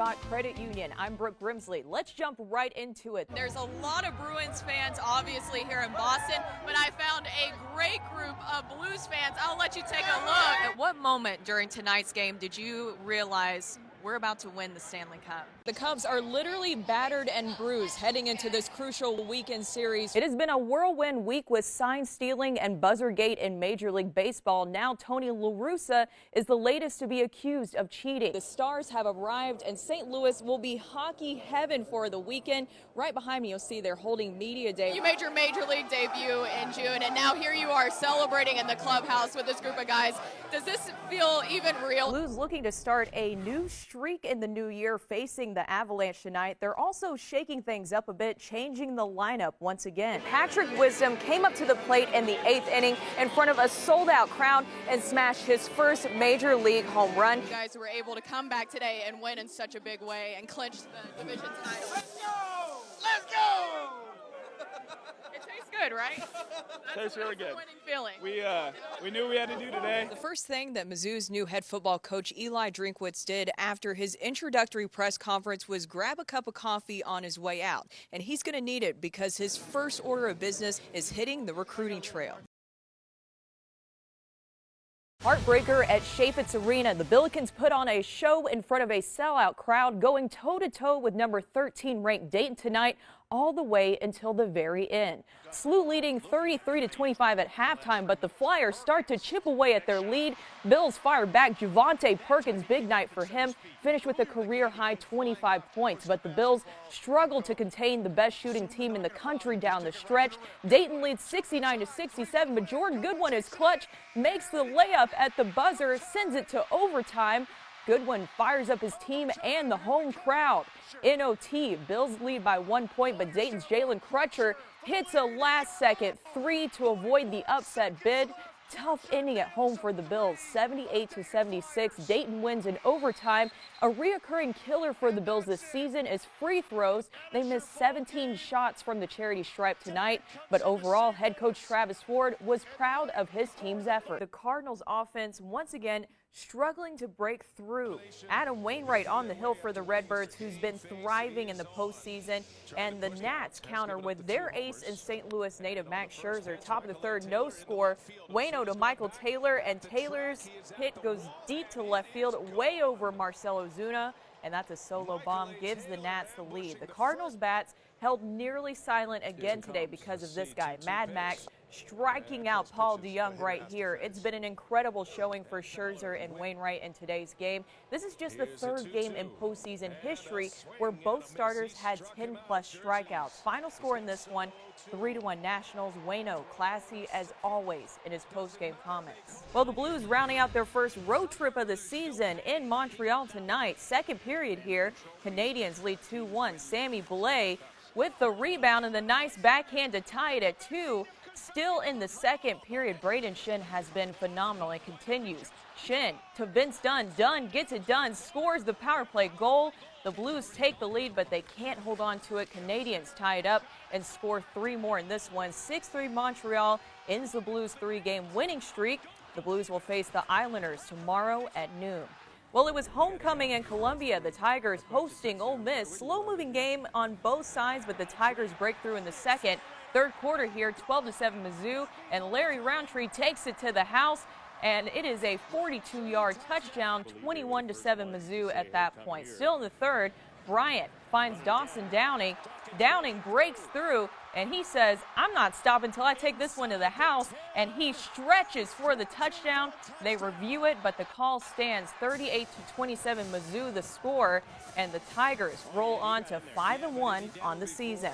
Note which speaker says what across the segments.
Speaker 1: Scott Credit Union. I'm Brooke Grimsley. Let's jump right into it.
Speaker 2: There's a lot of Bruins fans, obviously, here in Boston, but I found a great group of Blues fans. I'll let you take a look. At what moment during tonight's game did you realize we're about to win the Stanley Cup? The Cubs are literally battered and bruised heading into this crucial weekend series.
Speaker 1: It has been a whirlwind week with sign stealing and buzzergate in Major League Baseball. Now Tony La Russa is the latest to be accused of cheating.
Speaker 2: The Stars have arrived and St. Louis will be hockey heaven for the weekend. Right behind me you'll see they're holding media day. You made your Major League debut in June and now here you are celebrating in the clubhouse with this group of guys. Does this feel even real?
Speaker 1: Blues looking to start a new streak in the new year, facing the Avalanche tonight. They're also shaking things up a bit, changing the lineup once again. Patrick Wisdom came up to the plate in the 8th inning in front of a sold-out crowd and smashed his first Major League home run.
Speaker 2: You guys were able to come back today and win in such a big way and clinch the division title.
Speaker 3: Let's go! Let's go!
Speaker 2: It tastes good, right?
Speaker 3: Tastes really good.
Speaker 2: Winning feeling.
Speaker 3: We knew we had to do today.
Speaker 2: The first thing that Mizzou's new head football coach Eli Drinkwitz did after his introductory press conference was grab a cup of coffee on his way out. And he's going to need it because his first order of business is hitting the recruiting trail.
Speaker 1: Heartbreaker at Chaifetz Arena. The Billikens put on a show in front of a sellout crowd, going toe-to-toe with number 13 ranked Dayton tonight, all the way until the very end. SLU leading 33-25 at halftime, but the Flyers start to chip away at their lead. Bills fire back. Javante Perkins, big night for him, finished with a career-high 25 points, but the Bills struggled to contain the best shooting team in the country down the stretch. Dayton leads 69-67, but Jordan Goodwin is clutch, makes the layup at the buzzer, sends it to overtime. Goodwin fires up his team and the home crowd. In OT, Bills lead by 1 point, but Dayton's Jalen Crutcher hits a last-second three to avoid the upset bid. Tough inning at home for the Bills, 78-76. Dayton wins in overtime. A reoccurring killer for the Bills this season is free throws. They missed 17 shots from the charity stripe tonight, but overall, head coach Travis Ford was proud of his team's effort. The Cardinals offense once again struggling to break through. Adam Wainwright on the hill for the Redbirds, who's been thriving in the postseason, and the Nats counter with their ace in St. Louis native Max Scherzer. Top of the third, no score. Waino to Michael Taylor, and Taylor's hit goes deep to left field, way over Marcell Ozuna, and that's a solo bomb, gives the Nats the lead. The Cardinals bats held nearly silent again today because of this guy, Mad Max, striking out Paul DeJong right here. It's been an incredible showing for Scherzer and Wainwright in today's game. This is just the third game in postseason history where both starters had 10-plus strikeouts. Final score in this one, 3-1 Nationals. Waino, classy as always in his post-game comments. Well, the Blues rounding out their first road trip of the season in Montreal tonight. Second period here, Canadiens lead 2-1. Sammy Blais with the rebound and the nice backhand to tie it at 2. Still in the second period, Braden Shen has been phenomenal and continues. Shen to Vince Dunn. Dunn gets it done, scores the power play goal. The Blues take the lead, but they can't hold on to it. Canadiens tie it up and score 3 more in this one. 6-3 Montreal ends the Blues' 3-game winning streak. The Blues will face the Islanders tomorrow at noon. Well, it was homecoming in Columbia. The Tigers hosting Ole Miss. Slow-moving game on both sides, but the Tigers break through in the second. Third quarter here, 12-7 MIZZOU, and Larry Roundtree takes it to the house, and it is a 42-yard touchdown, 21-7 MIZZOU at that point. Still in the third, Bryant finds Dawson Downing. Downing breaks through, and he says, I'm not stopping until I take this one to the house, and he stretches for the touchdown. They review it, but the call stands. 38-27 MIZZOU the score, and the Tigers roll on to 5-1 on the season.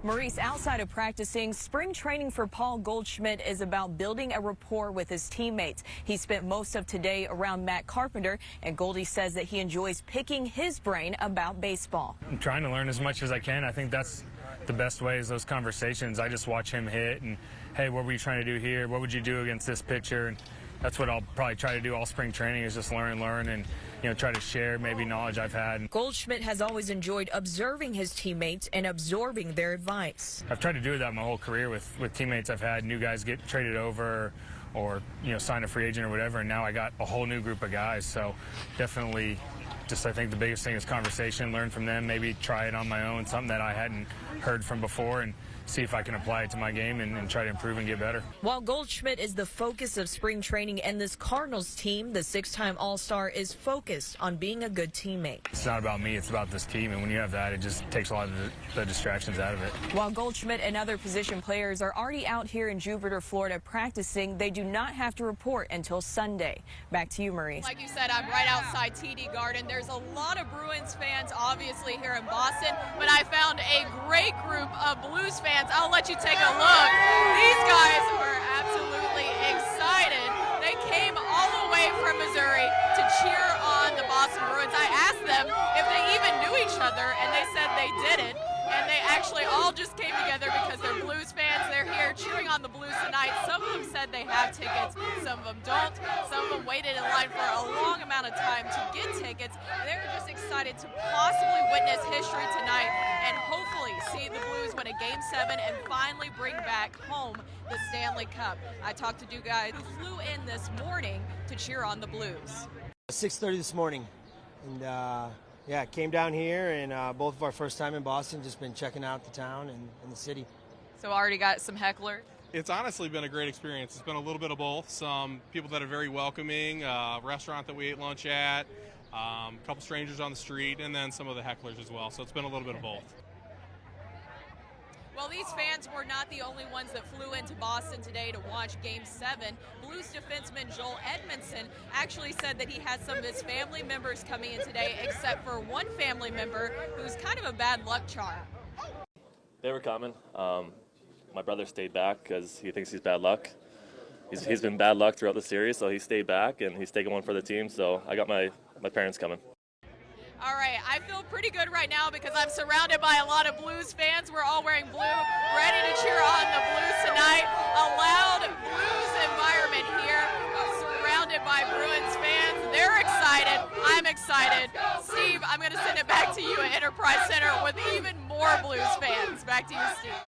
Speaker 1: Maurice, outside of practicing, spring training for Paul Goldschmidt is about building a rapport with his teammates. He spent most of today around Matt Carpenter, and Goldie says that he enjoys picking his brain about baseball.
Speaker 4: I'm trying to learn as much as I can. I think that's the best way, is those conversations. I just watch him hit and, hey, what were you trying to do here? What would you do against this pitcher? And that's what I'll probably try to do all spring training, is just learn and try to share maybe knowledge I've had.
Speaker 1: Goldschmidt has always enjoyed observing his teammates and absorbing their advice.
Speaker 4: I've tried to do that my whole career with teammates I've had. New guys get traded over, or sign a free agent or whatever, and now I got a whole new group of guys. So definitely just I think the biggest thing is conversation, learn from them, maybe try it on my own, something that I hadn't heard from before, and see if I can apply it to my game and try to improve and get better.
Speaker 5: While Goldschmidt is the focus of spring training and this Cardinals team, the six-time All-Star is focused on being a good teammate.
Speaker 4: It's not about me, it's about this team, and when you have that, it just takes a lot of the distractions out of it.
Speaker 1: While Goldschmidt and other position players are already out here in Jupiter, Florida practicing, they do not have to report until Sunday. Back to you, Marie.
Speaker 2: Like you said, I'm right outside TD Garden. There's a lot of Bruins fans, obviously, here in Boston, but I found a great group of Blues fans. I'll let you take a look. These guys are absolutely excited. They came all the way from Missouri to cheer on the Boston Bruins. I asked them if they even knew each other, and they said they didn't. And they actually all just came together because they're Blues fans. They're here cheering on the Blues tonight. Some of them said they have tickets, some of them don't. Some of them waited in line for a long amount of time to get tickets. They're just excited to possibly witness history tonight and hopefully see the Blues win a Game 7 and finally bring back home the Stanley Cup. I talked to two guys who flew in this morning to cheer on the Blues.
Speaker 6: 6:30 this morning, and yeah, came down here, and both of our first time in Boston, just been checking out the town and the city.
Speaker 2: So already got some hecklers?
Speaker 7: It's honestly been a great experience. It's been a little bit of both. Some people that are very welcoming, restaurant that we ate lunch at, a couple strangers on the street, and then some of the hecklers as well. So it's been a little bit of both.
Speaker 2: Well, these fans were not the only ones that flew into Boston today to watch Game 7. Blues defenseman Joel Edmondson actually said that he had some of his family members coming in today, except for one family member who's kind of a bad luck charm.
Speaker 8: They were coming. My brother stayed back because he thinks he's bad luck. He's been bad luck throughout the series, so he stayed back, and he's taking one for the team. So I got my parents coming.
Speaker 2: All right, I feel pretty good right now because I'm surrounded by a lot of Blues fans. We're all wearing blue, ready to cheer on the Blues tonight. A loud Blues environment here, surrounded by Bruins fans. They're excited. I'm excited. Steve, I'm going to send it back to you at Enterprise Center with even more Blues fans. Back to you, Steve.